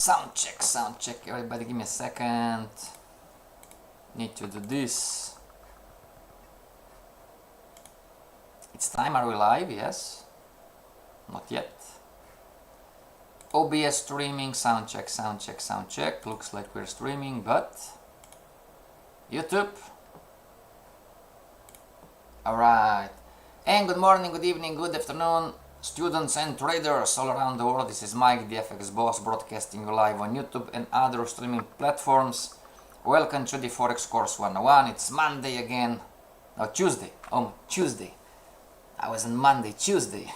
Sound check, everybody give me a second. Need to do this. It's time, are we live? Yes. Not yet. OBS streaming, sound check. Looks like we're streaming, but YouTube. Alright. And good morning, good evening, good afternoon, students and traders all around the world. This is Mike, the FX Boss, broadcasting live on YouTube and other streaming platforms. Welcome to the Forex Course 101. It's Monday again. No, Tuesday. Oh, Tuesday. I was on Monday, Tuesday.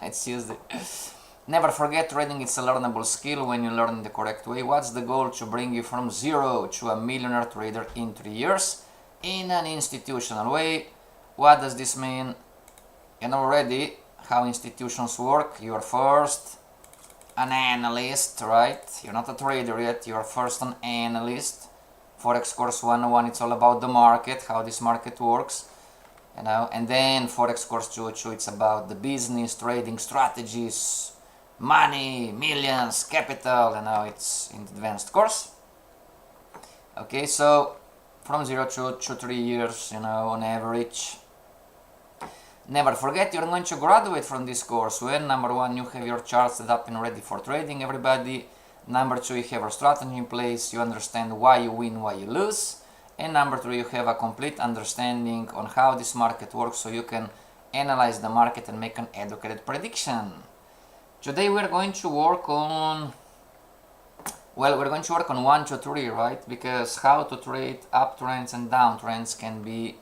It's Tuesday. Never forget, trading is a learnable skill when you learn the correct way. What's the goal? To bring you from zero to a millionaire trader in 3 years in an institutional way. What does this mean? You know already how institutions work. You're first an analyst, right? You're not a trader yet, you're first an analyst. Forex Course 101, it's all about the market, how this market works, you know. And then Forex Course 202, it's about the business, trading strategies, money, millions, capital, you know. It's in the advanced course. Okay, so from 0 to 3 years, you know, on average. Never forget, you're going to graduate from this course when, number one, you have your charts set up and ready for trading, everybody. Number two, you have a strategy in place, you understand why you win, why you lose. And number three, you have a complete understanding on how this market works, so you can analyze the market and make an educated prediction. Today we're going to work on, well, we're going to work on 1 to 3, right? Because how to trade uptrends and downtrends can be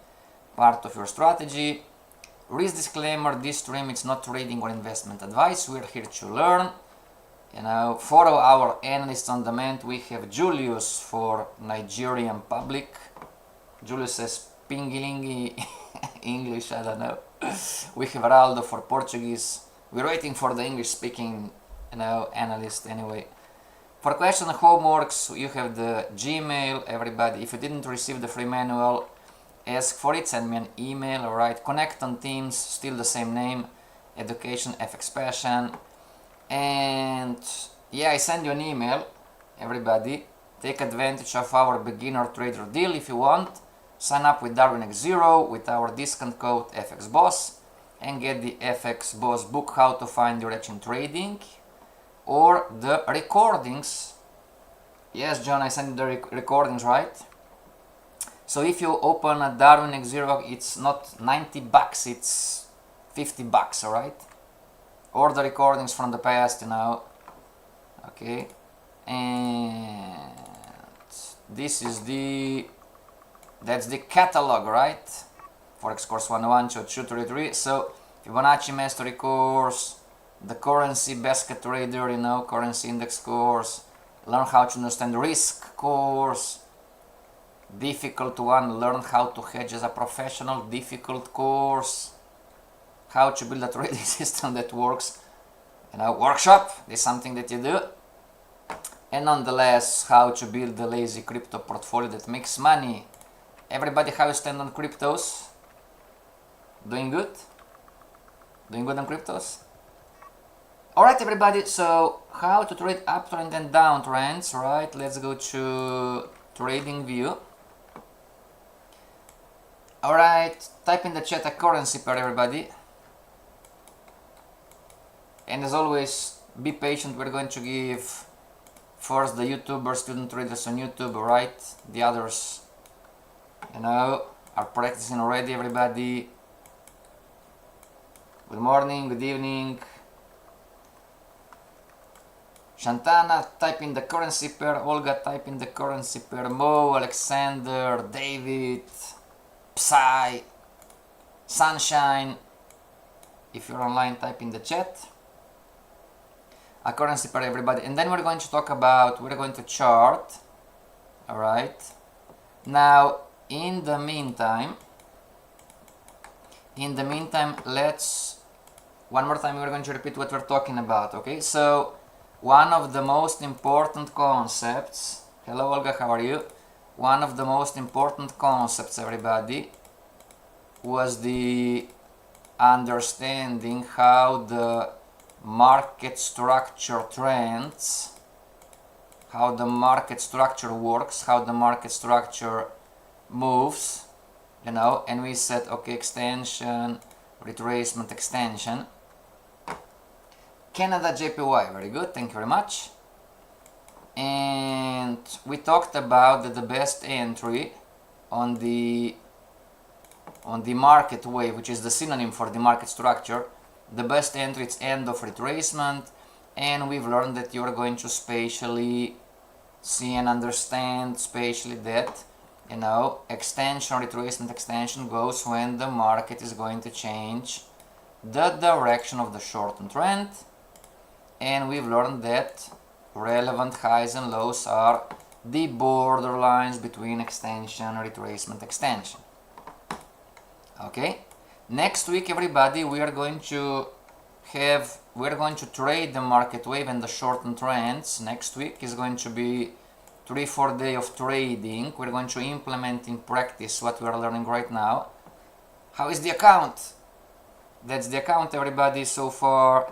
part of your strategy. Risk disclaimer, this stream it's not trading or investment advice. We're here to learn. You know, for our analysts on demand, we have Julius for Nigerian public. Julius says pingilingi English, I don't know. We have Raldo for Portuguese. We're waiting for the English speaking, you know, analyst anyway. For question and homeworks, you have the Gmail, everybody. If you didn't receive the free manual, ask for it, send me an email, alright. Connect on Teams, still the same name, Education FX Passion. And yeah, I send you an email, everybody. Take advantage of our beginner trader deal if you want. Sign up with Darwinex Zero with our discount code FX Boss and get the FX Boss book, How to Find Your Edge in Trading, or the recordings. Yes, John, I sent you the recordings, right? So if you open a Darwinex Zero, it's not 90 bucks, it's 50 bucks, alright? Or the recordings from the past, you know. Okay. And this is that's the catalog, right? Forex Course 101, 2, 3, 3. So Fibonacci Mastery course, the currency basket trader, you know, currency index course, learn how to understand risk course, difficult one, learn how to hedge as a professional, difficult course, how to build a trading system that works, you know, workshop, this is something that you do. And nonetheless, how to build a lazy crypto portfolio that makes money. Everybody, how you stand on cryptos? Doing good? Doing good on cryptos? Alright everybody, so how to trade uptrend and downtrends, right? Let's go to trading view. Alright, type in the chat a currency pair, everybody. And as always, be patient, we're going to give first the YouTubers, student traders on YouTube, right? The others, you know, are practicing already, everybody. Good morning, good evening. Shantana, type in the currency pair. Olga, type in the currency pair. Mo, Alexander, David, Psy, Sunshine. If you're online, type in the chat. A currency pair, everybody. And then we're going to talk about, we're going to chart. Alright. Now, in the meantime, let's, one more time, we're going to repeat what we're talking about, okay? So, one of the most important concepts, hello Olga, how are you? One of the most important concepts, everybody, was the understanding how the market structure trends how the market structure works, how the market structure moves, you know, and we said, okay, extension, retracement, extension. Canada JPY, very good, thank you very much. And we talked about that the best entry on the market wave, which is the synonym for the market structure, the best entry is end of retracement, and we've learned that you're going to spatially see and understand spatially that, you know, extension, retracement, extension goes when the market is going to change the direction of the short-term trend, and we've learned that relevant highs and lows are the borderlines between extension, retracement, extension. Okay, next week, everybody, we are going to trade the market wave and the short-term trends. Next week is going to be 3-4 days of trading. We're going to implement in practice what we are learning right now. How is the account? That's the account, everybody. So far,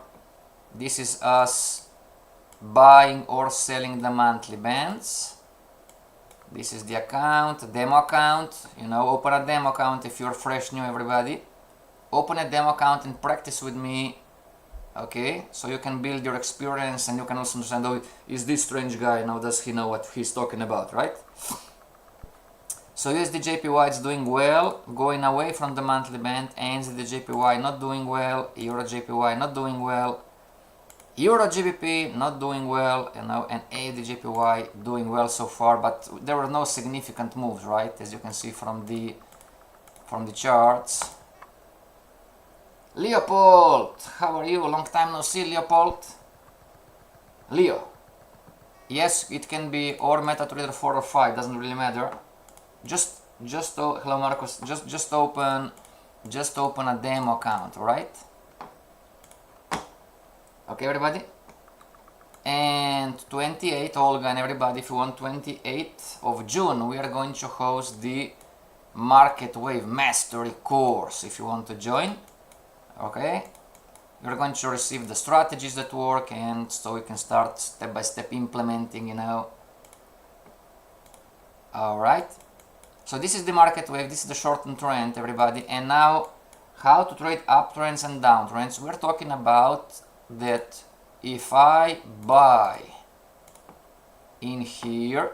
this is us buying or selling the monthly bands. This is the account, demo account. You know, open a demo account if you're fresh new, everybody. Open a demo account and practice with me, okay? So you can build your experience and you can also understand, oh, is this strange guy, now does he know what he's talking about, right? So USD JPY is doing well, going away from the monthly band. NZD JPY not doing well, Euro JPY not doing well, Euro GBP not doing well, you know, and AUD JPY doing well so far, but there were no significant moves, right? As you can see from the charts. Leopold, how are you? Long time no see, Leopold. Leo. Yes, it can be or MetaTrader 4 or 5, doesn't really matter. Hello Marcos. Just open a demo account, right? Okay, everybody. And 28, Olga and everybody, if you want, 28th of June, we are going to host the Market Wave Mastery course. If you want to join, okay, you're going to receive the strategies that work, and so you can start step by step implementing, you know. All right. So this is the market wave. This is the short-term trend, everybody. And now, how to trade uptrends and downtrends. We're talking about that if I buy in here,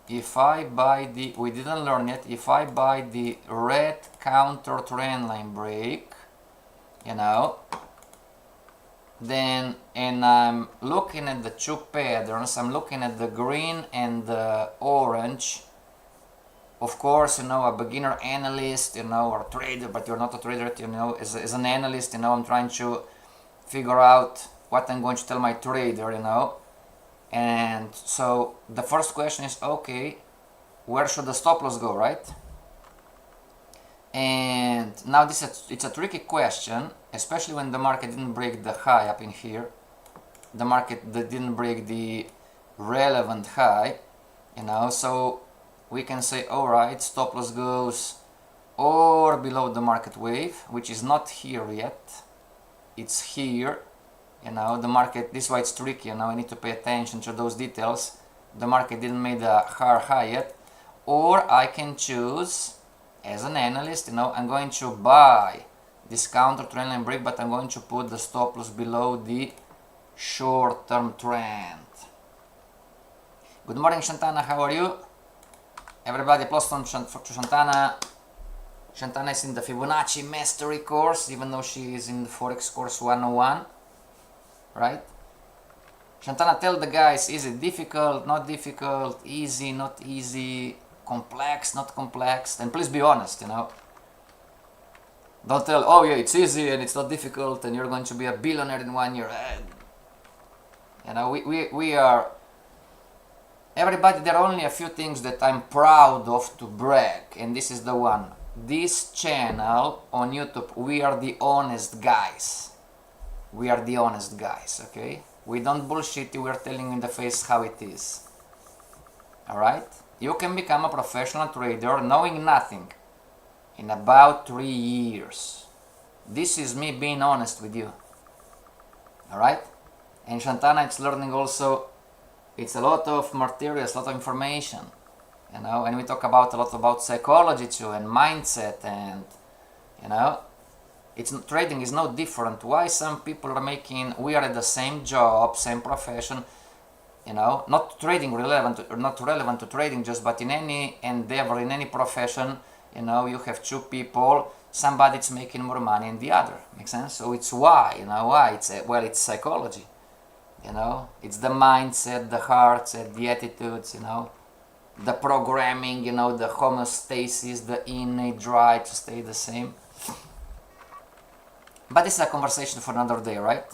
if I buy the, we didn't learn yet, if I buy the red counter trend line break, you know, then, and I'm looking at the two patterns, I'm looking at the green and the orange. Of course, you know, a beginner analyst, you know, or trader, but you're not a trader, you know, as an analyst, you know, I'm trying to figure out what I'm going to tell my trader, you know. And so the first question is, okay, where should the stop loss go, right? And now it's a tricky question, especially when the market didn't break the high up in here. The market didn't break the relevant high, you know, so we can say, all right, stop loss goes or below the market wave, which is not here yet. It's here, you know, the market, this is why it's tricky, you know, I need to pay attention to those details. The market didn't make the higher high yet. Or I can choose, as an analyst, you know, I'm going to buy this counter trend line break, but I'm going to put the stop loss below the short-term trend. Good morning, Shantana, how are you? Everybody, applause to Shantana. Shantana is in the Fibonacci Mastery course, even though she is in the Forex course 101, right? Shantana, tell the guys, is it difficult, not difficult, easy, not easy, complex, not complex? And please be honest, you know. Don't tell, oh yeah, it's easy and it's not difficult and you're going to be a billionaire in 1 year. You know, we are, everybody, there are only a few things that I'm proud of to brag, and this is the one. This channel on YouTube, we are the honest guys. We are the honest guys, okay? We don't bullshit you, we're telling you in the face how it is. Alright? You can become a professional trader knowing nothing in about 3 years. This is me being honest with you. Alright? And Shantana is learning also it's a lot of materials, a lot of information, you know, and we talk about a lot about psychology too, and mindset, and you know, trading is no different. Why some people are making, we are at the same job, same profession, you know, not trading not relevant to trading just, but in any endeavor, in any profession, you know, you have two people, somebody's making more money than the other. Makes sense? So it's why, you know, why? It's psychology, you know, it's the mindset, the heart set, the attitudes, you know, the programming, you know, the homeostasis, the innate drive to stay the same. But this is a conversation for another day, right?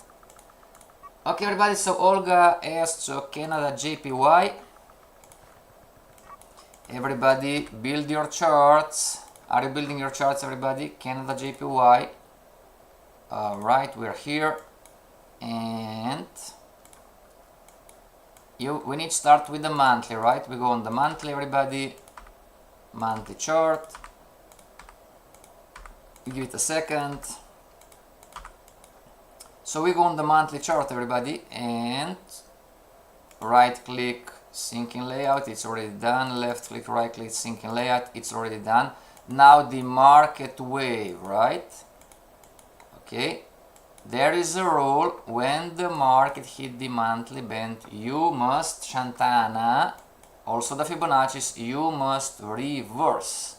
Okay, everybody, so Olga asked, so Canada JPY. Everybody, build your charts. Are you building your charts, everybody? Canada JPY. Alright, we're here. And we need to start with the monthly, right? We go on the monthly, everybody. Monthly chart. Give it a second. So we go on the monthly chart, everybody, and right click, sync in layout, it's already done. Left click, right click, sync in layout, it's already done. Now the market wave, right? Okay, there is a rule: when the market hit the monthly band, you must, Shantana, also the Fibonacci's, you must reverse.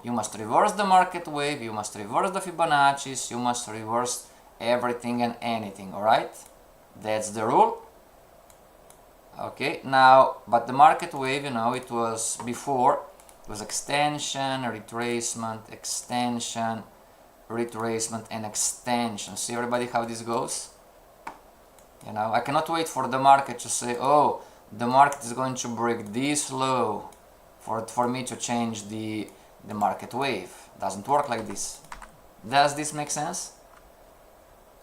You must reverse the market wave, you must reverse the Fibonacci's, you must reverse everything and anything. All right, that's the rule. Okay, now, but the market wave, you know, it was before, it was extension, retracement, extension, retracement, and extension. See, everybody, how this goes? You know, I cannot wait for the market to say, oh, the market is going to break this low for me to change the market wave. Doesn't work like this. Does this make sense?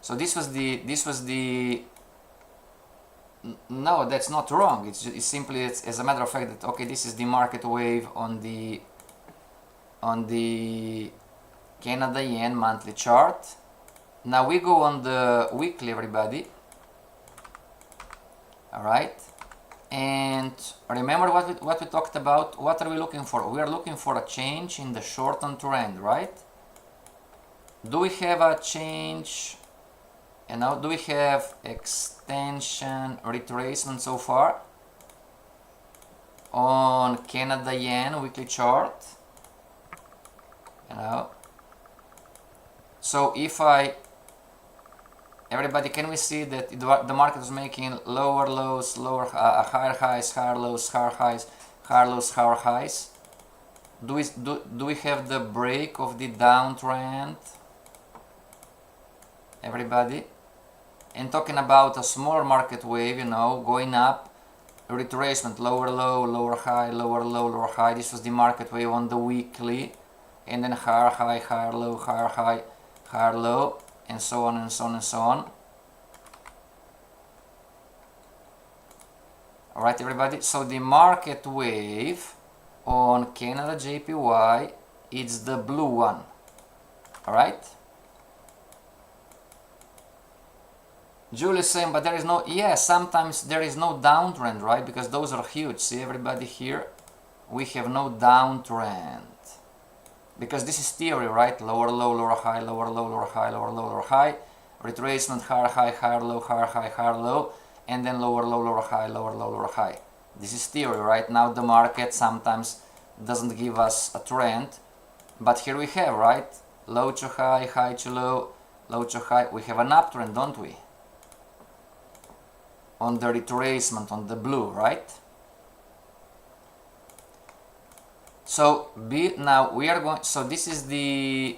So this was the no, that's not wrong. It's simply, as a matter of fact, that okay, this is the market wave on the Canada yen monthly chart. Now we go on the weekly, everybody. All right, and remember what we talked about. What are we looking for? We are looking for a change in the short-term trend, right? Do we have a change? You know, do we have extension, retracement so far on Canada yen weekly chart? You know, so if everybody, can we see that the market is making lower lows, higher highs, higher lows, higher highs, higher lows, higher highs? Do we have the break of the downtrend, everybody? And talking about a smaller market wave, you know, going up, retracement, lower low, lower high, lower low, lower high. This was the market wave on the weekly, and then higher high, higher low, higher high, higher low, and so on and so on and so on. All right, everybody. So the market wave on Canada JPY, it's the blue one. All right. Julie is saying, but there is no, yeah, sometimes there is no downtrend, right? Because those are huge. See, everybody here, we have no downtrend. Because this is theory, right? Lower low, lower high, lower low, lower high, lower low, lower high. Retracement, higher high, higher low, higher high, higher low. And then lower low, lower high, lower low, lower high. This is theory, right? Now the market sometimes doesn't give us a trend. But here we have, right? Low to high, high to low, low to high. We have an uptrend, don't we? On the retracement, on the blue, right? So now we are going, so this is the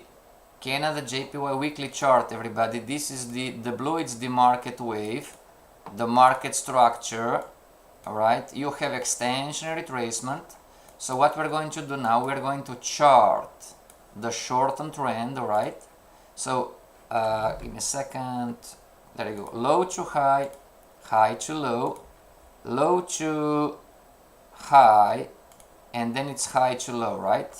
Canada JPY weekly chart, everybody. This is the blue, it's the market wave, the market structure. All right, you have extension and retracement. So what we're going to do now, we're going to chart the short-term trend. All right, so give me a second. There you go. Low to high, high to low, low to high, and then it's high to low, right?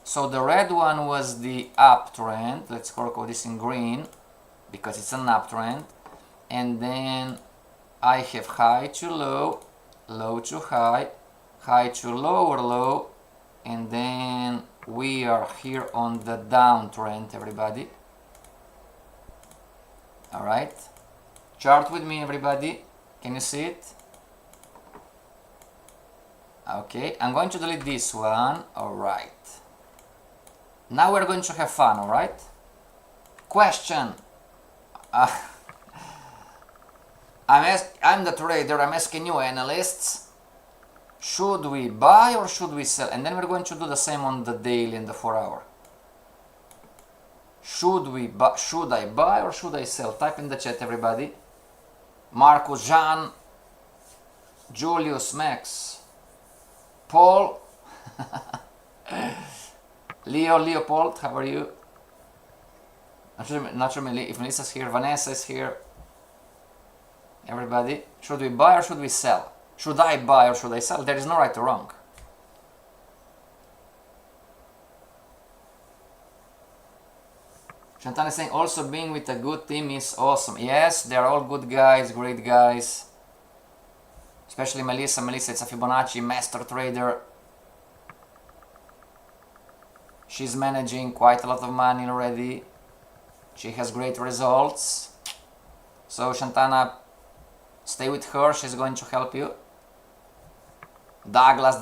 So the red one was the uptrend. Let's color code this in green because it's an uptrend. And then I have high to low, low to high, high to lower low, and then we are here on the downtrend, everybody. All right, chart with me, everybody. Can you see it? Okay, I'm going to delete this one. All right, now we're going to have fun. All right, question. I'm the trader. I'm asking you, analysts, should we buy or should we sell? And then we're going to do the same on the daily and the 4 hour. Should I buy or should I sell? Type in the chat, everybody. Marcus, Jean, Julius, Max, Paul, Leopold, how are you? Not sure if Melissa's here, Vanessa is here. Everybody, should we buy or should we sell? Should I buy or should I sell? There is no right or wrong. Chantal is saying also being with a good team is awesome. Yes, they are all good guys, great guys. Especially Melissa. Melissa, it's a Fibonacci master trader. She's managing quite a lot of money already. She has great results. So Shantana, stay with her. She's going to help you. Douglas,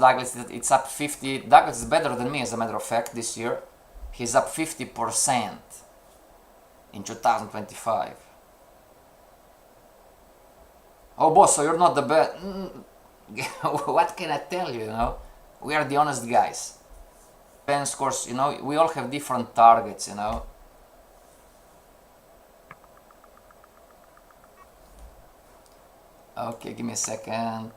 it's up 50. Douglas is better than me, as a matter of fact, this year. He's up 50% in 2025. Oh, boss, so you're not the best. What can I tell you, you know? We are the honest guys. Of course, you know, we all have different targets, you know. Okay, give me a second.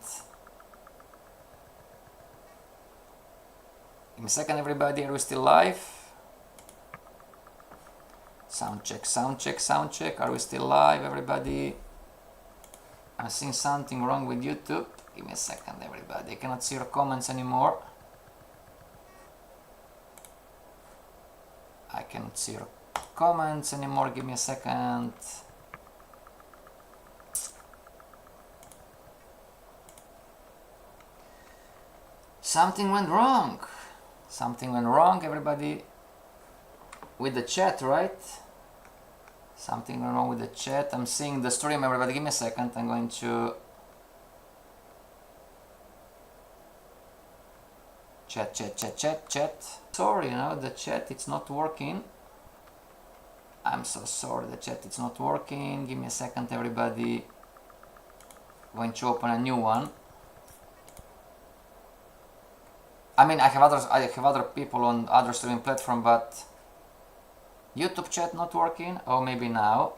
Give me a second, everybody. Are we still live? Sound check, sound check, sound check. Are we still live, everybody? I'm seeing something wrong with YouTube. Give me a second, everybody. I cannot see your comments anymore. I cannot see your comments anymore. Give me a second. Something went wrong. Something went wrong, everybody. With the chat, right? Something went wrong with the chat. I'm seeing the stream, everybody. Give me a second. I'm going to chat. Sorry, you know, the chat, it's not working. I'm so sorry, the chat, it's not working. Give me a second, everybody. I'm going to open a new one. I mean, I have other people on other streaming platform, but YouTube chat not working. Oh, maybe now.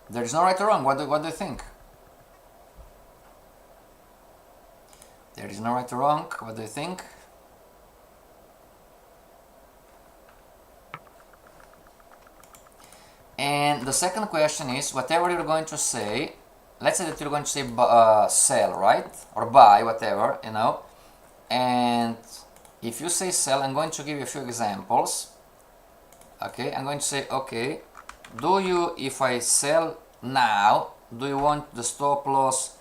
There is no right or wrong. What do you think? There is no right or wrong. What do you think? And the second question is, whatever you're going to say, let's say that you're going to say sell, right? Or buy, whatever, you know. And if you say sell, I'm going to give you a few examples. Okay, I'm going to say, okay, if I sell now, do you want the stop loss?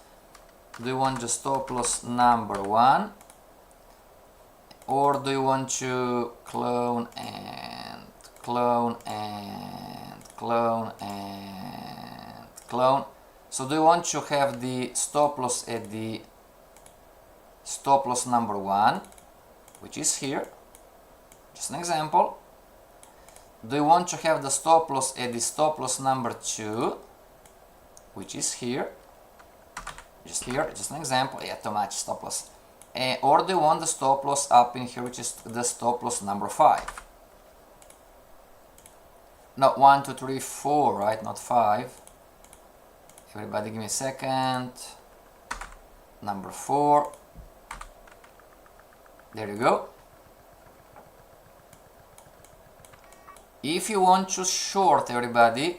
Do you want the stop loss number 1? Or do you want to clone and clone and clone and clone? So do you want to have the stop loss at the stop loss number 1, which is here? Just an example. Do you want to have the stop loss at the stop loss number 2, which is here? Just here, just an example. Yeah, too much stop loss. Or do you want the stop loss up in here, which is the stop loss number 5? No, 1, 2, 3, 4, right? Not 5. Everybody give me a second. Number 4. There you go. If you want to short, everybody,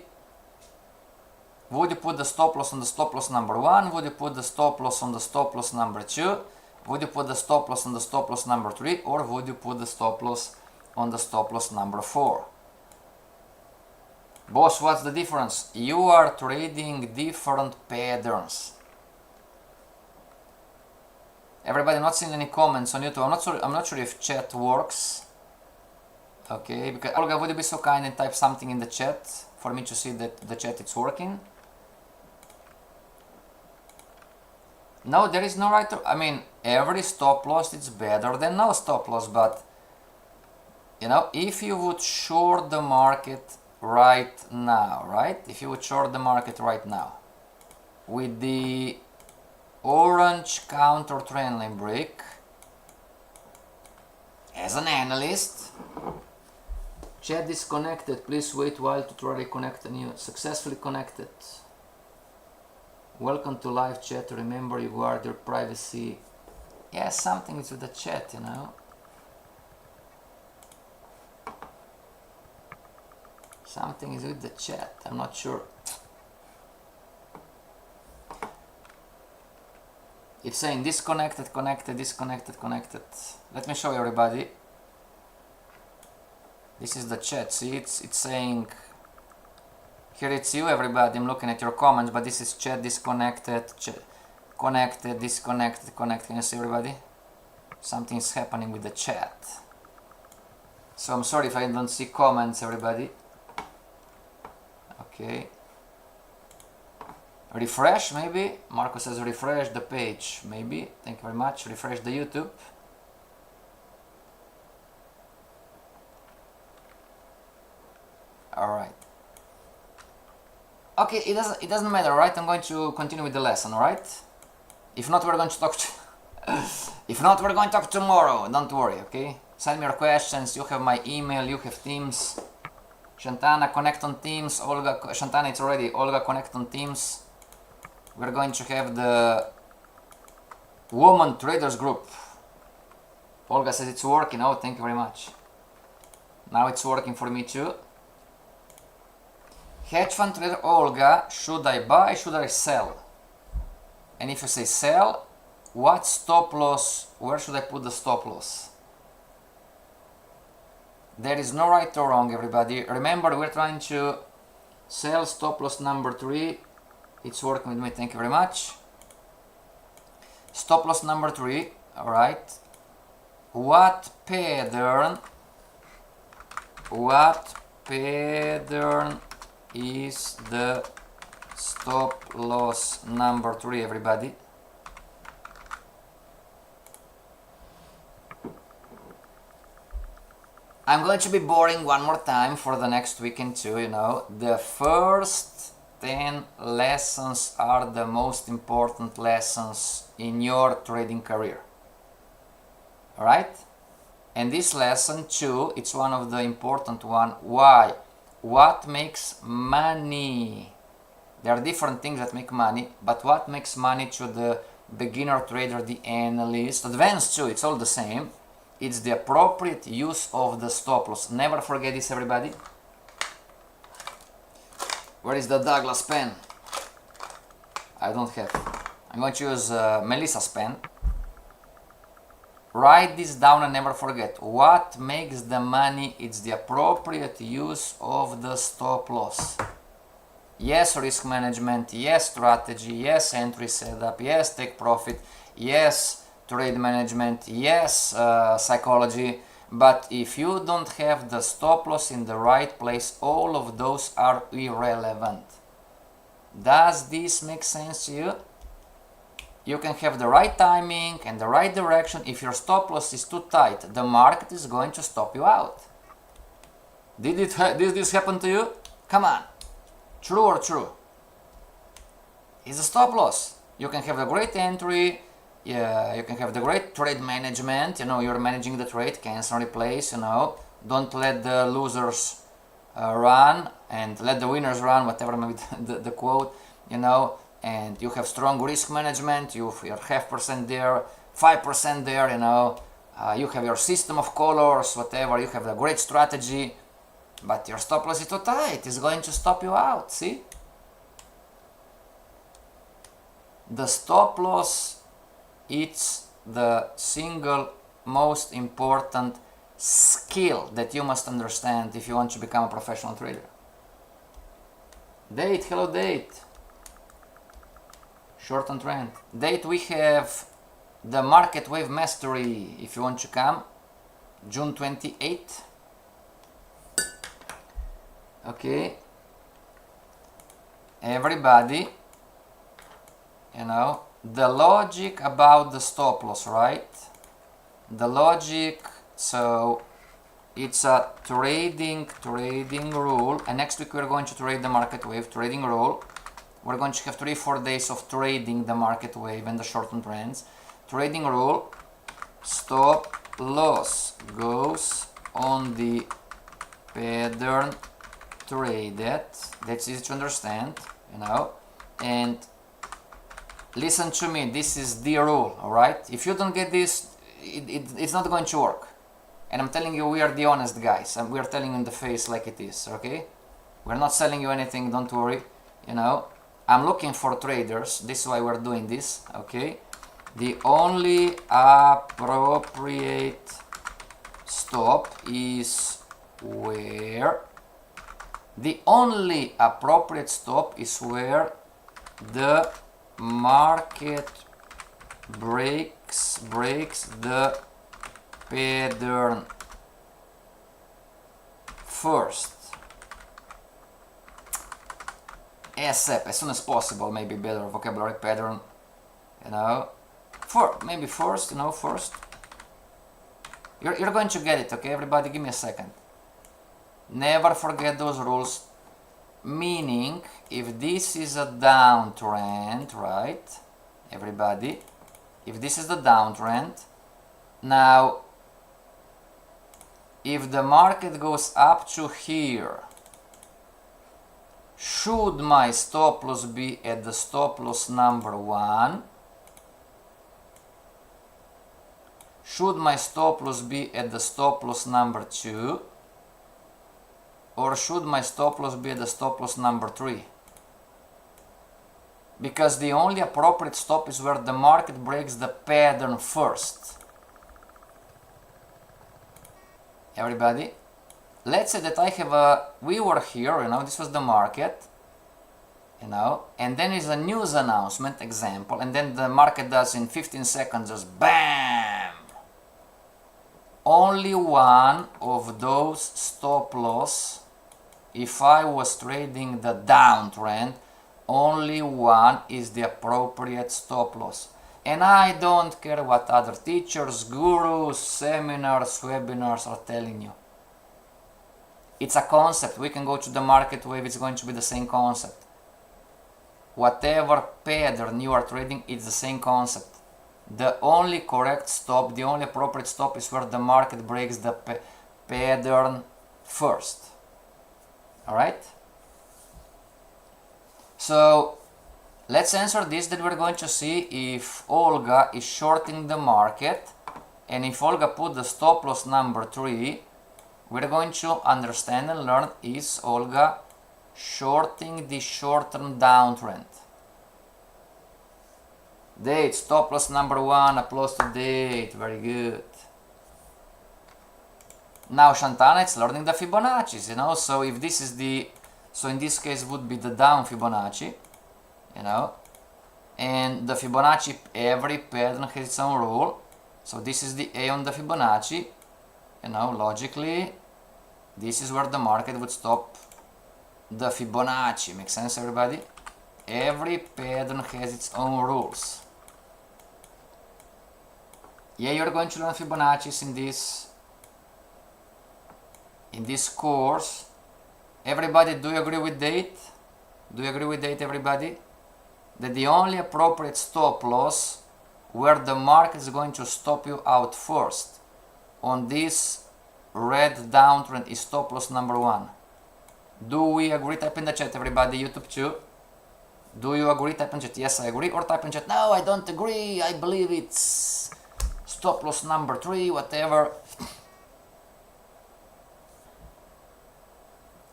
would you put the stop loss on the stop loss number 1? Would you put the stop loss on the stop loss number 2? Would you put the stop loss on the stop loss number 3? Or would you put the stop loss on the stop loss number 4. Boss, what's the difference? You are trading different patterns. Everybody, not seeing any comments on YouTube. I'm not sure if chat works. Okay, because Olga, would you be so kind and type something in the chat for me to see that the chat is working? No, there is no right to, I mean, every stop loss is better than no stop loss, but you know, if you would short the market right now, right? If you would short the market right now with the orange counter trend line break, as an analyst, chat disconnected, please wait a while to try to reconnect and you successfully connected. Welcome to live chat, remember you guard your privacy. Yeah, something is with the chat, you know. Something is with the chat, I'm not sure. It's saying disconnected, connected, disconnected, connected. Let me show you everybody. This is the chat, see, it's saying, here it's you everybody, I'm looking at your comments, but this is chat disconnected, connected, disconnected, connected. Can you see everybody? Something is happening with the chat. So I'm sorry if I don't see comments, everybody. Okay. Refresh maybe? Marco says refresh the page, maybe. Thank you very much. Refresh the YouTube. Alright. Okay, it doesn't matter, right? I'm going to continue with the lesson, alright? If not, we're going to talk if not, we're going to talk tomorrow. Don't worry, okay? Send me your questions. You have my email, you have Teams. Shantana, connect on Teams. Olga, Shantana, it's already. Olga, connect on Teams. We're going to have the Woman Traders Group. Olga says it's working. Oh, thank you very much. Now it's working for me too. Hedge fund trader Olga, should I buy, should I sell? And if you say sell, what stop loss, where should I put the stop loss? There is no right or wrong, everybody. Remember, we're trying to sell stop loss number 3. It's working with me, thank you very much. Stop loss number 3, alright. What pattern is the stop loss number 3, everybody? I'm going to be boring one more time for the next weekend too, you know. The first 10 lessons are the most important lessons in your trading career. Alright? And this lesson too, it's one of the important one. Why? What makes money? There are different things that make money, but what makes money to the beginner trader, the analyst, advanced too, it's all the same. It's the appropriate use of the stop loss. Never forget this, everybody. Where is the Douglas pen? I don't have. I'm going to use Melissa's pen. Write this down and never forget. What makes the money? It's the appropriate use of the stop loss. Yes, risk management. Yes, strategy. Yes, entry setup. Yes, take profit. Yes, trade management. Yes, psychology. But if you don't have the stop loss in the right place, all of those are irrelevant. Does this make sense to you? You can have the right timing and the right direction. If your stop loss is too tight, the market is going to stop you out. Did this happen to you? Come on. True or true? It's a stop loss. You can have a great entry. Yeah, you can have the great trade management. You know, you're managing the trade, cancel, replace. You know, don't let the losers run and let the winners run. Whatever may be the quote. You know. And you have strong risk management, you're 0.5% there, 5% there, you know, you have your system of colors, whatever, you have a great strategy, but your stop loss is too tight, it's going to stop you out, see? The stop loss, it's the single most important skill that you must understand if you want to become a professional trader. Date, hello Date. Short on trend. Date, we have the market wave mastery if you want to come. June 28th. Okay. Everybody, you know, the logic about the stop loss, right? The logic, so it's a trading rule, and next week we're going to trade the market wave, trading rule. We're going to have 3-4 days of trading the market wave and the short-term trends. Trading rule, stop loss goes on the pattern traded. That's easy to understand, you know. And listen to me, this is the rule, alright? If you don't get this, it's not going to work. And I'm telling you, we are the honest guys, and we are telling you in the face like it is, okay? We're not selling you anything, don't worry, you know. I'm looking for traders, this is why we're doing this, okay? The only appropriate stop is where the market breaks the pattern first. ASAP, as soon as possible, maybe better vocabulary, pattern, you know. Maybe first, you know, first. You're going to get it, okay? Everybody, give me a second. Never forget those rules. Meaning, if this is a downtrend, right? Everybody, if this is the downtrend, now, if the market goes up to here, should my stop loss be at the stop loss number 1? Should my stop loss be at the stop loss number 2? Or should my stop loss be at the stop loss number 3? Because the only appropriate stop is where the market breaks the pattern first. Everybody? Let's say that I have we were here, you know, this was the market, you know, and then is a news announcement, example, and then the market does in 15 seconds just BAM! Only one of those stop loss, if I was trading the downtrend, only one is the appropriate stop loss. And I don't care what other teachers, gurus, seminars, webinars are telling you. It's a concept. We can go to the market wave, it's going to be the same concept. Whatever pattern you are trading, it's the same concept. The only correct stop, the only appropriate stop is where the market breaks the pattern first. Alright? So, let's answer this, that we're going to see if Olga is shorting the market, and if Olga put the stop loss number 3, we're going to understand and learn, is Olga shorting the short-term downtrend? Date, stop loss number 1, applause to Date, very good. Now Shantana, it's learning the Fibonacci's, you know, so if this is the, so in this case would be the down Fibonacci, you know, and the Fibonacci, every pattern has its own rule, so this is the A on the Fibonacci, you know, logically, this is where the market would stop the Fibonacci, makes sense everybody? Every pattern has its own rules. Yeah, you're going to learn Fibonacci's in this course. Everybody, do you agree with Date? Do you agree with Date, everybody? That the only appropriate stop loss where the market is going to stop you out first on this red downtrend is stop loss number 1. Do we agree? Type in the chat, everybody. YouTube too. Do you agree? Type in chat, yes I agree, or type in chat, no I don't agree, I believe it's stop loss number 3, whatever.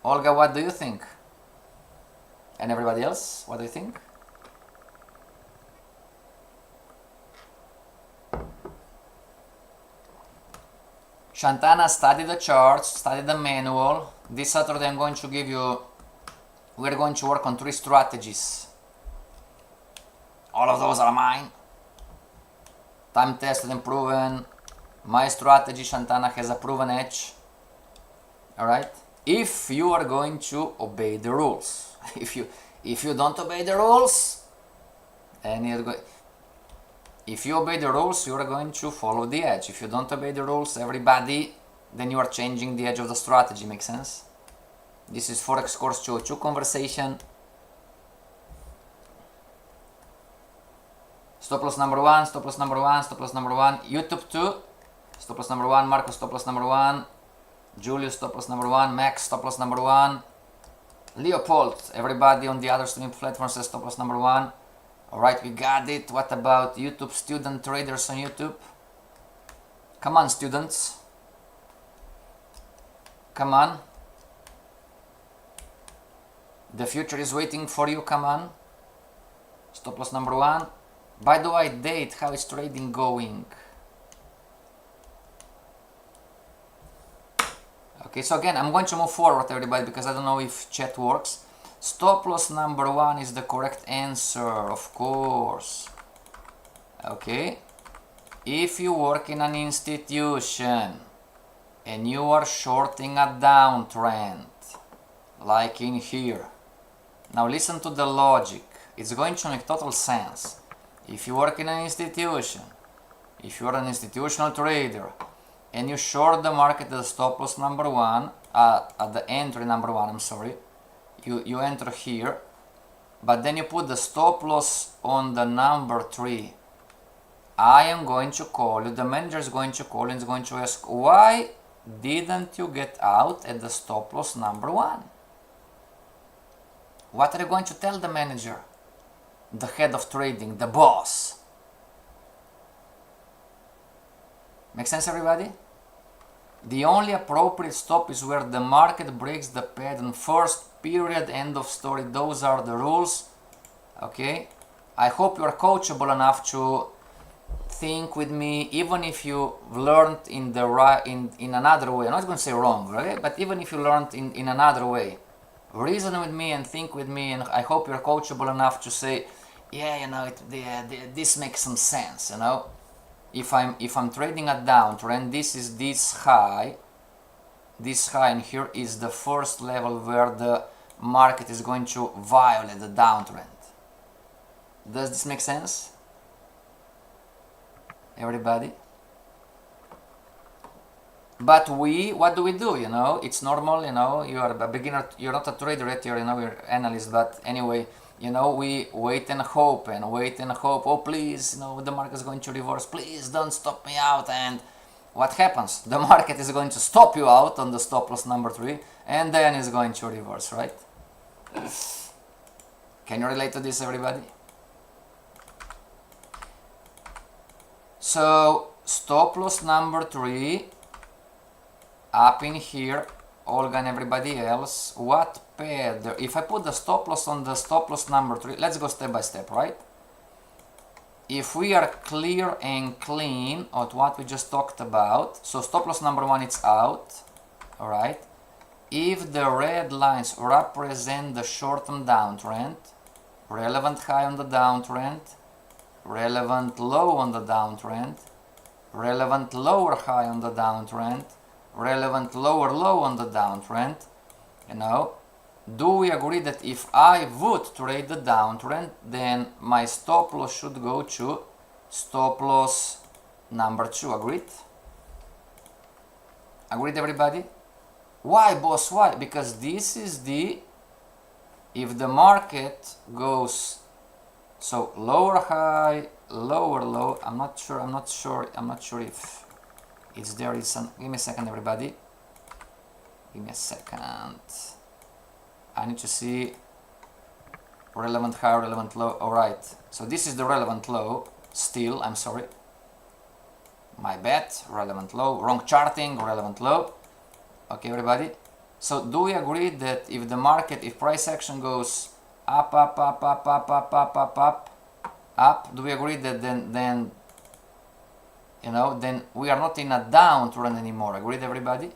Olga, what do you think? And everybody else, what do you think? Shantana, study the charts, study the manual. This Saturday I'm going to give you, we're going to work on 3 strategies. All of those are mine. Time tested and proven. My strategy, Shantana, has a proven edge. Alright? If you are going to obey the rules. If you don't obey the rules, then if you obey the rules, you are going to follow the edge. If you don't obey the rules, everybody, then you are changing the edge of the strategy. Make sense? This is Forex Course 202 conversation. Stop loss number 1, stop loss number 1, stop loss number 1. YouTube 2, stop loss number 1. Marco, stop loss number 1. Julius, stop loss number 1. Max, stop loss number 1. Leopold, everybody on the other streaming platform says stop loss number 1. Alright, we got it. What about YouTube student traders on YouTube? Come on, students. Come on. The future is waiting for you. Come on. Stop loss number 1. By the way, date, how is trading going? Okay, so again, I'm going to move forward, everybody, because I don't know if chat works. Stop loss number 1 is the correct answer, of course. Okay. If you work in an institution and you are shorting a downtrend, like in here. Now listen to the logic. It's going to make total sense. If you work in an institution, if you are an institutional trader, and you short the market at the stop loss number 1, at the entry number 1, I'm sorry, you enter here, but then you put the stop loss on the number 3, I am going to call you, the manager is going to call you and is going to ask, why didn't you get out at the stop loss number 1? What are you going to tell the manager? The head of trading, the boss. Make sense, everybody? The only appropriate stop is where the market breaks the pattern first, period, end of story. Those are the rules. Okay? I hope you are coachable enough to think with me, even if you learned in the in another way. I'm not going to say wrong, right? But even if you learned in another way, reason with me and think with me, and I hope you're coachable enough to say, yeah, you know, this makes some sense, you know. If I'm trading a downtrend, this is this high, and here is the first level where the market is going to violate the downtrend. Does this make sense, everybody? But what do we do, you know? It's normal, you know, you are a beginner, you're not a trader yet, you're, you know, you're an analyst, but anyway, you know, we wait and hope, oh please, you know, the market is going to reverse, please don't stop me out, and what happens? The market is going to stop you out on the stop loss number 3, and then it's going to reverse, right? Can you relate to this, everybody? So, stop loss number 3, up in here, Olga and everybody else, what pair? If I put the stop loss on the stop loss number 3, let's go step by step, right? If we are clear and clean of what we just talked about, so stop loss number 1, it's out, alright? If the red lines represent the short-term downtrend, relevant high on the downtrend, relevant low on the downtrend, relevant lower high on the downtrend, relevant lower low on the downtrend, you know, do we agree that if I would trade the downtrend, then my stop loss should go to stop loss number 2? Agreed? Agreed, everybody? Why, boss? Why? Because this is the, if the market goes, so lower high, lower low, I'm not sure if it's there. Give me a second, everybody. Give me a second. I need to see relevant high, relevant low. Alright, so this is the relevant low. Still, I'm sorry. My bad. Relevant low. Wrong charting. Relevant low. Okay, everybody. So do we agree that if the market, if price action goes up, do we agree that then you know, then we are not in a downtrend anymore. Agreed, everybody?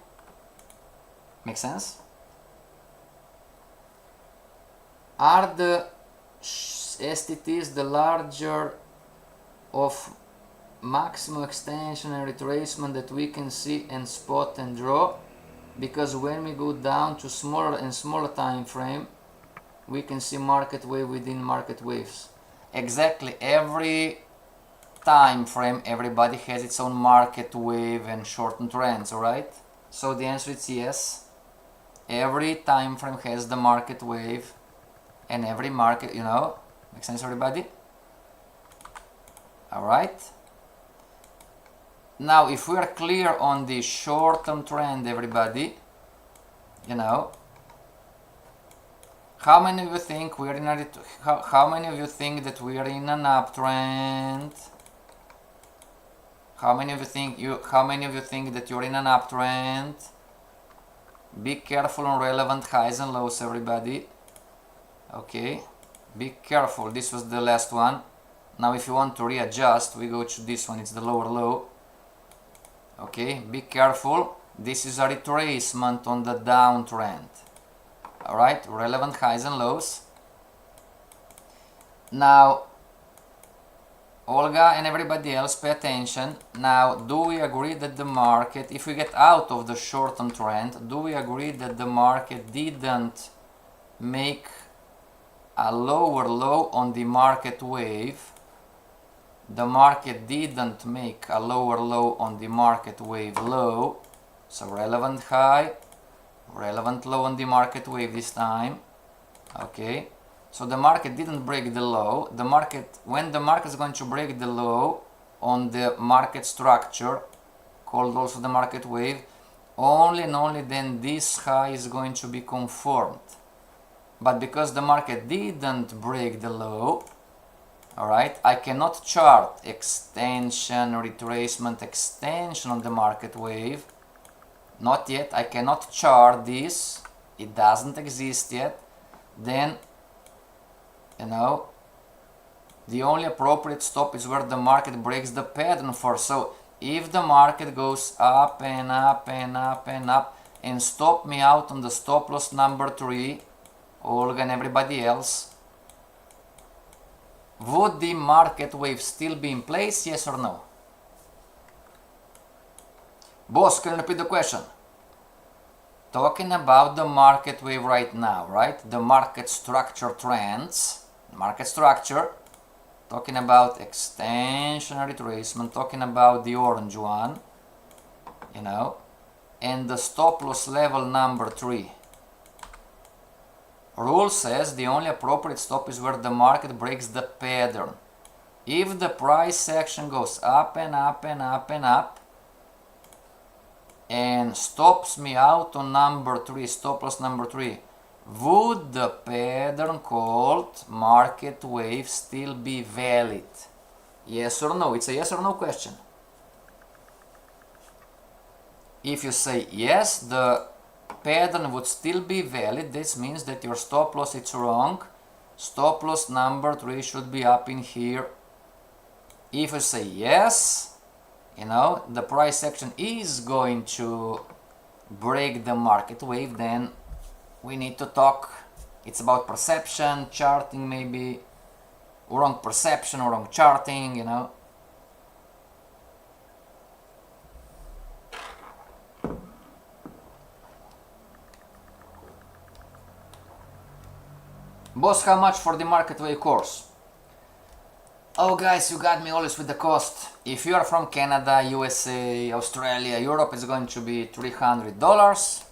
Make sense? Are the STTs the larger of maximum extension and retracement that we can see in spot and draw? Because when we go down to smaller and smaller time frame, we can see market wave within market waves. Exactly, every time frame, everybody has its own market wave and shortened trends, alright? So the answer is yes. Every time frame has the market wave and every market, you know, makes sense, everybody? Alright. Now, if we are clear on the short-term trend, everybody, you know, how many of you think we are in a, how many of you think that we are in an uptrend? How many of you think that you're in an uptrend? Be careful on relevant highs and lows, everybody. Okay, be careful. This was the last one. Now, if you want to readjust, we go to this one. It's the lower low. Okay, be careful. This is a retracement on the downtrend. Alright, relevant highs and lows. Now, Olga and everybody else, pay attention. Now, do we agree that the market, if we get out of the short-term trend, do we agree that the market didn't make a lower low on the market wave? The market didn't make a lower low on the market wave low. So relevant high, relevant low on the market wave this time. Okay, so the market didn't break the low. The market, when the market is going to break the low on the market structure, called also the market wave, only and only then this high is going to be confirmed. But because the market didn't break the low, alright, I cannot chart extension, retracement, extension on the market wave. Not yet. I cannot chart this. It doesn't exist yet. Then, you know, the only appropriate stop is where the market breaks the pattern first. So if the market goes up and up and up and up and stop me out on the stop loss number 3, Olga and everybody else, would the market wave still be in place, yes or no? Boss, can you repeat the question? Talking about the market wave right now, right? The market structure trends, market structure, talking about extension and retracement, talking about the orange one, you know, and the stop loss level number 3. Rule says the only appropriate stop is where the market breaks the pattern. If the price action goes up and up and up and up and stops me out on number 3, stop loss number 3, would the pattern called market wave still be valid? Yes or no? It's a yes or no question. If you say yes, the pattern would still be valid. This means that your stop loss is wrong. Stop loss number 3 should be up in here. If you say yes, you know, the price action is going to break the market wave, then we need to talk. It's about perception, charting maybe, wrong perception, wrong charting, you know. Boss, how much for the market wave course? Oh guys, you got me always with the cost. If you are from Canada, USA, Australia, Europe, it's going to be $300.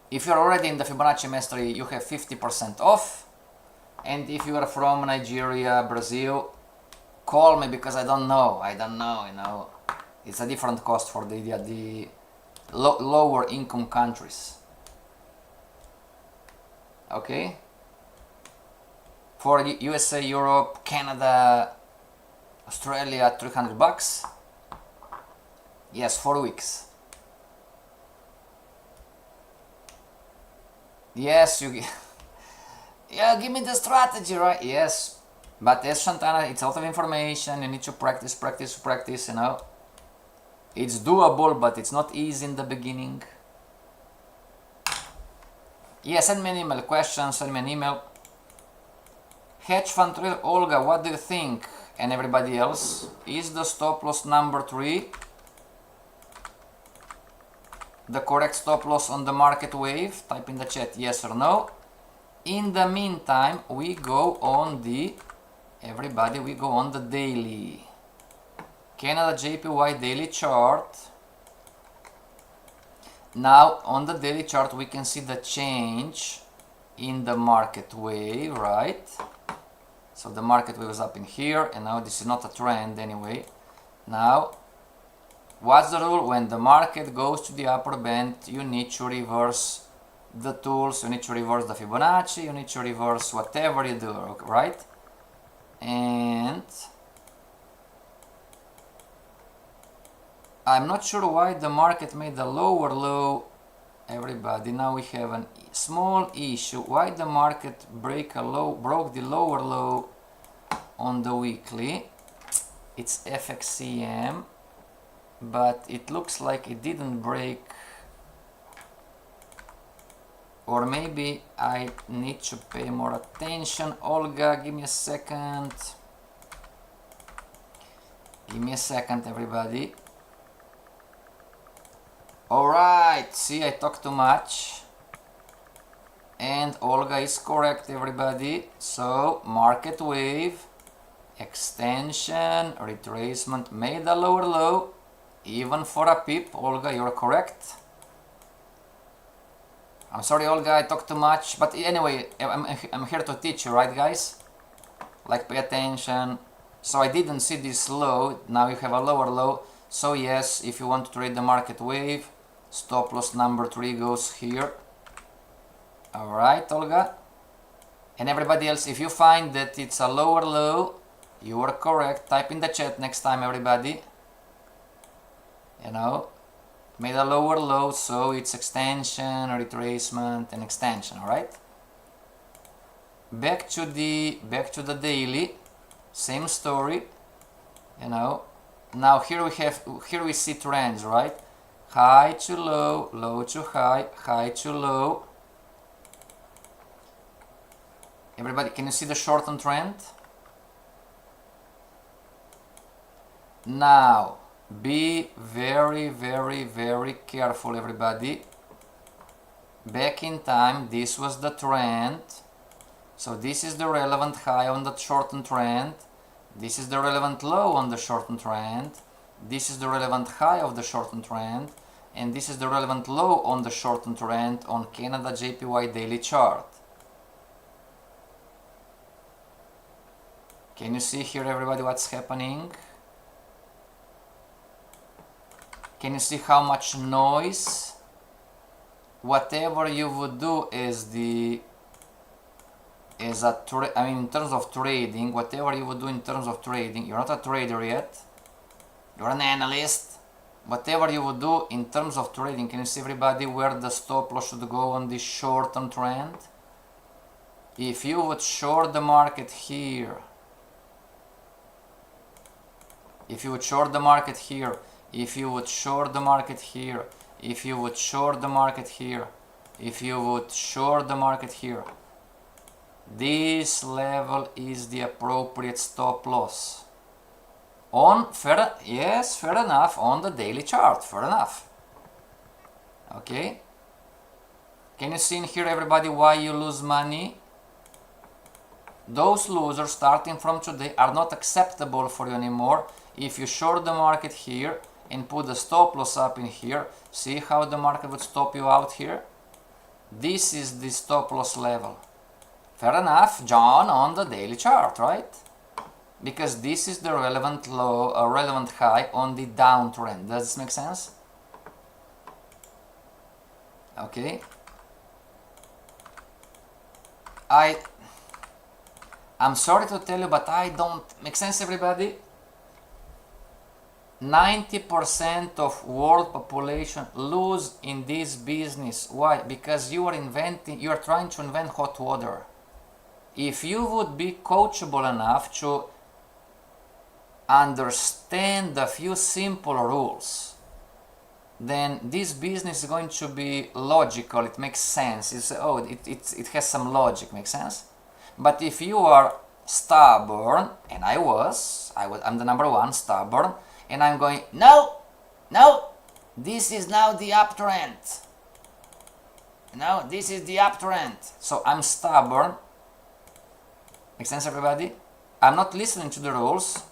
If you're already in the Fibonacci Mastery, you have 50% off. And if you are from Nigeria, Brazil, call me because I don't know, you know. It's a different cost for the lower income countries. Okay? For USA, Europe, Canada, Australia, $300. Yes, 4 weeks. Yes, you. Yeah, give me the strategy, right? Yes, But as Shantana, it's a lot of information. You need to practice, you know. It's doable, but it's not easy in the beginning. Yeah, send me an email. Questions, send me an email. Hedge fund trader Olga, what do you think? And everybody else, is the stop loss number 3 the correct stop loss on the market wave? Type in the chat yes or no. In the meantime, we go on the, everybody, we go on the daily. Canada JPY daily chart. Now on the daily chart we can see the change in the market wave, right? So the market wave was up in here, and now this is not a trend anyway. Now, what's the rule? When the market goes to the upper band, you need to reverse the tools, you need to reverse the Fibonacci, you need to reverse whatever you do, right? And I'm not sure why the market made a lower low. Everybody, now we have a small issue. Why the market broke the lower low on the weekly? It's FXCM, but it looks like it didn't break. Or maybe I need to pay more attention. Olga, give me a second. Give me a second, everybody. Alright, see, I talk too much. And Olga is correct, everybody. So, market wave, extension, retracement, made a lower low, even for a pip. Olga, you're correct. I'm sorry, Olga, I talk too much. But anyway, I'm here to teach you, right, guys? Like, pay attention. So, I didn't see this low. Now you have a lower low. So, yes, if you want to trade the market wave, stop loss number 3 goes here. Alright, Olga. And everybody else, if you find that it's a lower low, you are correct. Type in the chat next time, everybody. You know, made a lower low, so it's extension, retracement, and extension, alright? Back to the daily, same story. You know, now here we see trends, right? High to low, low to high, high to low. Everybody, can you see the short-term trend? Now, be very, very, very careful, everybody. Back in time, this was the trend. So this is the relevant high on the short-term trend. This is the relevant low on the short-term trend. This is the relevant high of the short-term trend. And this is the relevant low on the short-term trend on Canada JPY daily chart. Can you see here, everybody, what's happening? Can you see how much noise? Whatever you would do in terms of trading, whatever you would do in terms of trading, you're not a trader yet, you're an analyst. Whatever you would do in terms of trading, can you see, everybody, where the stop loss should go on this short-term trend? If you would short the market here, if you would short the market here, if you would short the market here, if you would short the market here, if you would short the market here, this level is the appropriate stop loss. On, fair enough, on the daily chart, fair enough. Okay? Can you see in here, everybody, why you lose money? Those losers starting from today are not acceptable for you anymore. If you short the market here and put the stop loss up in here, see how the market would stop you out here? This is the stop loss level. Fair enough, John, on the daily chart, right? Because this is the relevant low, relevant high on the downtrend. Does this make sense? Okay. I'm sorry to tell you, but I don't make sense, everybody. 90% of world population lose in this business. Why? Because you are trying to invent hot water. if you would be coachable enough to understand a few simple rules, then this business is going to be logical. It makes sense. It has some logic. Makes sense. But if you are stubborn, and I'm the number one stubborn, and I'm going, no, this is now the uptrend. No, this is the uptrend. So I'm stubborn. Makes sense, everybody? I'm not listening to the rules,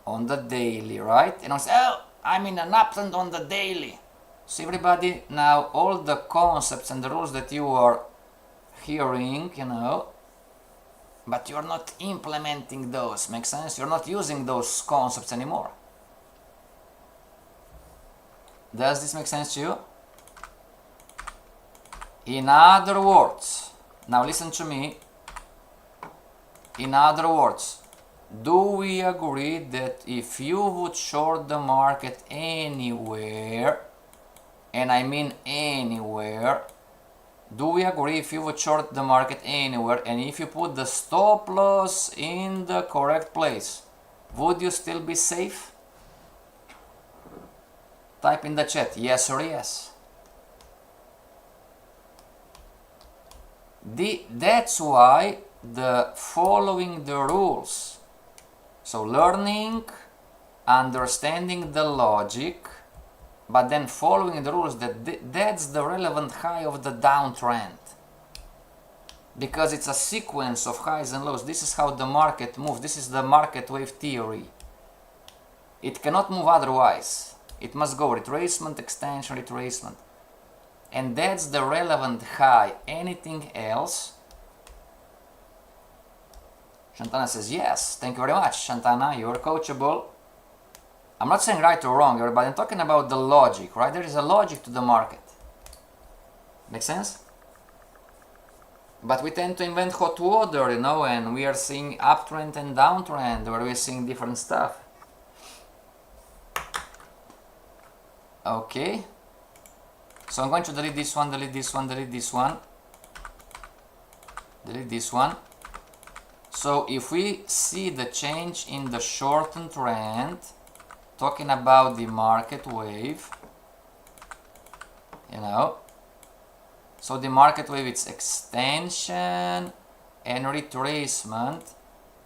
on the daily, right? And I say, oh, I'm in an uptrend on the daily. So everybody, now all the concepts and the rules that you are hearing, but you're not implementing those. Makes sense? You're not using those concepts anymore. Does this make sense to you? In other words, now listen to me. In other words, do we agree that if you would short the market anywhere, and I mean anywhere, do we agree if you would short the market anywhere and if you put the stop loss in the correct place, would you still be safe? Type in the chat, yes or yes. That's why the following the rules, so learning, understanding the logic, but then following the rules, that's the relevant high of the downtrend, because it's a sequence of highs and lows. This is how the market moves. This is the market wave theory. It cannot move otherwise. It must go retracement, extension, retracement, and that's the relevant high. Anything else? Shantana says yes. Thank you very much, Shantana. You're coachable. I'm not saying right or wrong, everybody. I'm talking about the logic, right? There is a logic to the market. Make sense? But we tend to invent hot water, and we are seeing uptrend and downtrend, where we're seeing different stuff. Okay. So I'm going to delete this one, delete this one, delete this one, delete this one. So if we see the change in the shortened trend, talking about the market wave, so the market wave, it's extension and retracement,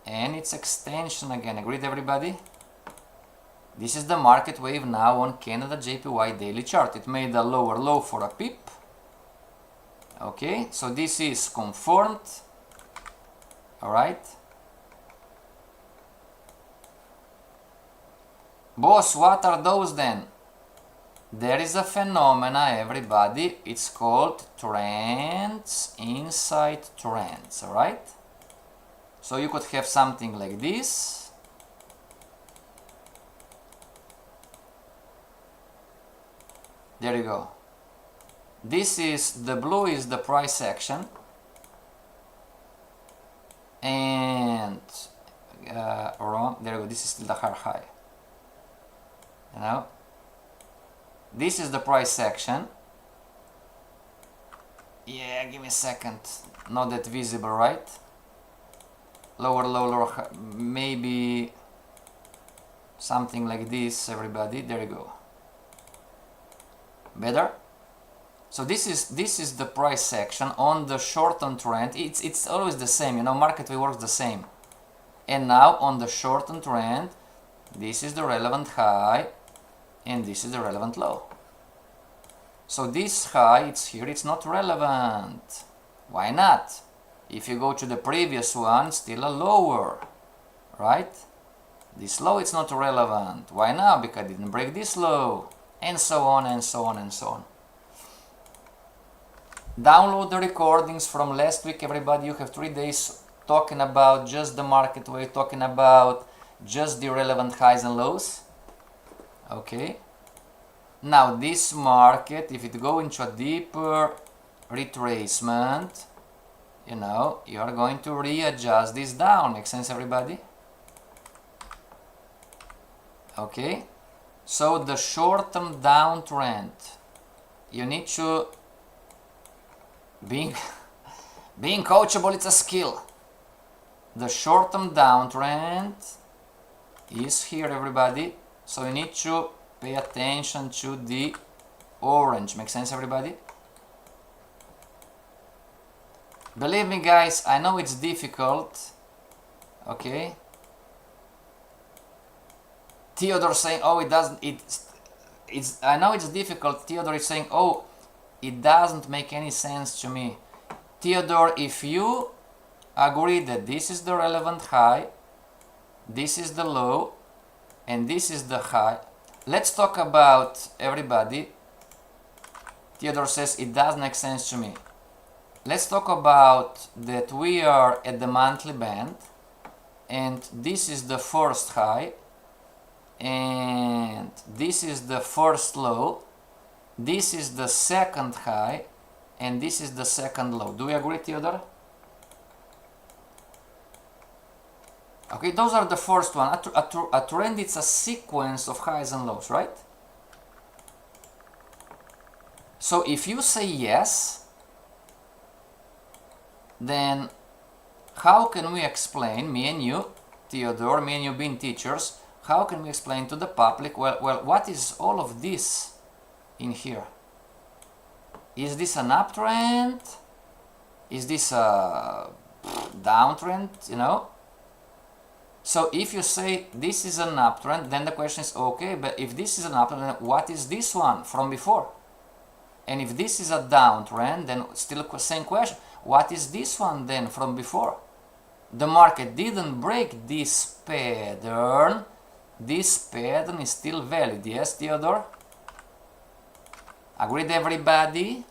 and it's extension again. Agreed, everybody? This is the market wave now on Canada JPY daily chart. It made a lower low for a pip. Okay, so this is confirmed. All right. Boss, what are those then? There is a phenomena, everybody. It's called trends inside trends. All right. So you could have something like this. There you go. This is, the blue is the price action, and wrong, there you go, this is still the high. This is the price action. Yeah, give me a second, not that visible, right? Lower low, lower high, maybe something like this, everybody. There you go. Better? So this is the price action on the short-term trend. It's always the same, market wave works the same. And now on the short-term trend, this is the relevant high and this is the relevant low. So this high, it's here, it's not relevant. Why not? If you go to the previous one, still a lower, right? This low, it's not relevant. Why now? Because it didn't break this low. And so on and so on and so on. Download the recordings from last week, everybody. You have 3 days talking about just the market wave, talking about just the relevant highs and lows. Okay. Now this market, if it go into a deeper retracement, you are going to readjust this down. Make sense, everybody? Okay. So the short-term downtrend, you need to being Being coachable, it's a skill. The short-term downtrend is here, everybody. So you need to pay attention to the orange. Make sense, everybody? Believe me, guys, I know it's difficult. Okay. Theodore saying, oh, it doesn't, it's, I know it's difficult. Theodore is saying, oh, it doesn't make any sense to me. Theodore, if you agree that this is the relevant high, this is the low, and this is the high, let's talk about, everybody. Theodore says it doesn't make sense to me. Let's talk about that we are at the monthly band, and this is the first high, and this is the first low, this is the second high, and this is the second low. Do we agree, Theodore? Okay, those are the first one. A trend, it's a sequence of highs and lows, right? So if you say yes, then how can we explain, me and you, Theodore, me and you being teachers, how can we explain to the public, well, what is all of this in here? Is this an uptrend? Is this a downtrend, you know? So if you say this is an uptrend, then the question is, okay, but if this is an uptrend, then what is this one from before? And if this is a downtrend, then still the same question. What is this one then from before? The market didn't break this pattern. This pattern is still valid. Yes, Theodore? Agreed, everybody?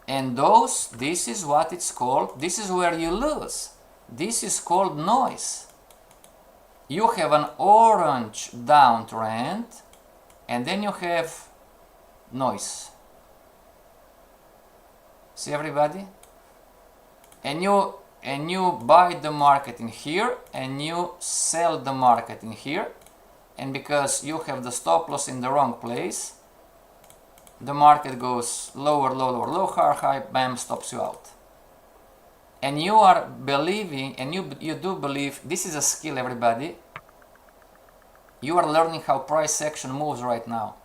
And this is what it's called. This is where you lose. This is called noise. You have an orange downtrend, and then you have noise. See, everybody? And you buy the market in here, and you sell the market in here, and because you have the stop loss in the wrong place, the market goes lower, lower, low, higher, high, bam, stops you out. And you are believing, and you do believe, this is a skill, everybody. You are learning how price action moves right now.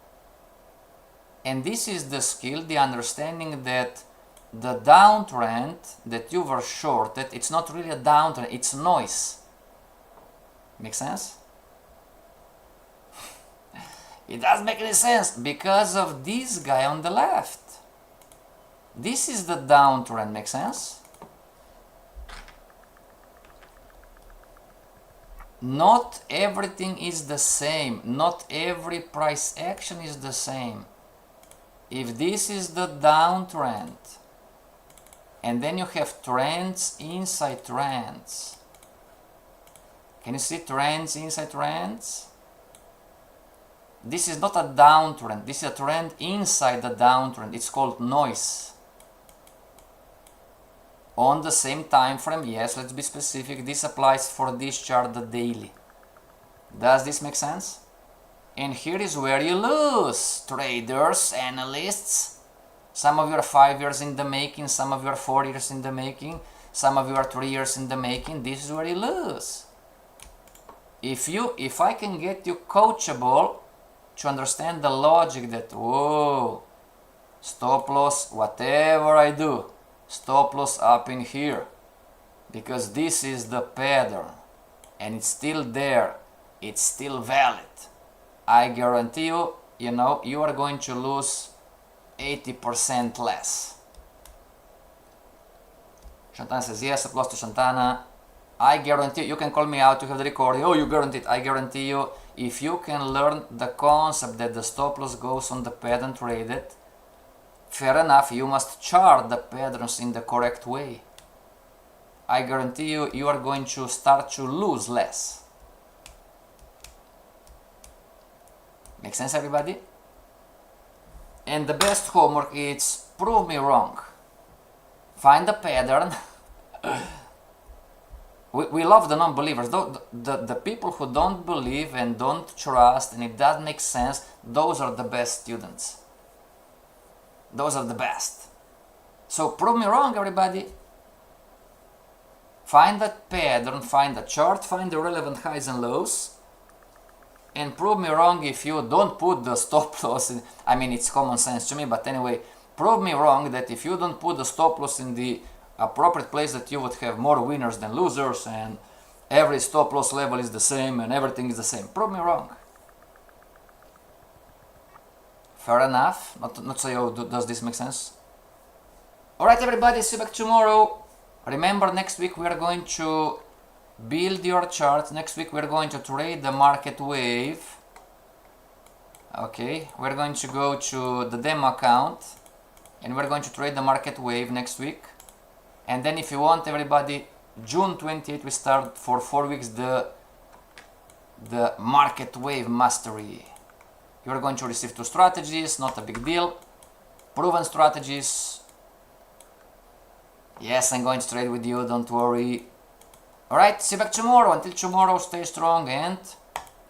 And this is the skill, the understanding that the downtrend that you were shorted, it's not really a downtrend, it's noise. Make sense? It doesn't make any sense because of this guy on the left. This is the downtrend, make sense? Not everything is the same. Not every price action is the same. If this is the downtrend, and then you have trends inside trends. Can you see trends inside trends? This is not a downtrend, this is a trend inside the downtrend. It's called noise. On the same time frame, yes, let's be specific, this applies for this chart, the daily. Does this make sense? And here is where you lose, traders, analysts. Some of you are 5 years in the making, some of you are 4 years in the making, some of you are 3 years in the making. This is where you lose. If I can get you coachable to understand the logic that, whoa, stop loss, whatever I do, stop loss up in here, because this is the pattern and it's still there, it's still valid. I guarantee you, you know, you are going to lose 80% less. Shantana says yes, applause to Shantana. I guarantee you can call me out, you have the recording. Oh, you guarantee it. I guarantee you, if you can learn the concept that the stop loss goes on the pattern traded, fair enough, you must chart the patterns in the correct way. I guarantee you, you are going to start to lose less. Make sense, everybody? And the best homework is prove me wrong. Find the pattern. We love the non-believers. The people who don't believe and don't trust and it doesn't make sense, those are the best students. those are the best. So prove me wrong, everybody. Find that pattern, find the chart, find the relevant highs and lows, and prove me wrong if you don't put the stop loss in. I mean, it's common sense to me, but anyway, prove me wrong that if you don't put the stop loss in the appropriate place, that you would have more winners than losers, and every stop loss level is the same and everything is the same. Prove me wrong. Fair enough. Not so. Does this make sense? Alright, everybody, see you back tomorrow. Remember, next week we are going to build your chart. Next week we are going to trade the market wave. Okay, we're going to go to the demo account and we're going to trade the market wave next week. And then if you want, everybody, June 28th we start for 4 weeks the market wave mastery. You're going to receive 2 strategies, not a big deal. Proven strategies. Yes, I'm going to trade with you, don't worry. Alright, see you back tomorrow. Until tomorrow, stay strong and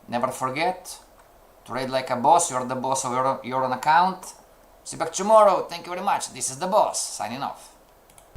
never forget, trade like a boss. You're the boss of your own account. See you back tomorrow. Thank you very much. This is the boss, signing off.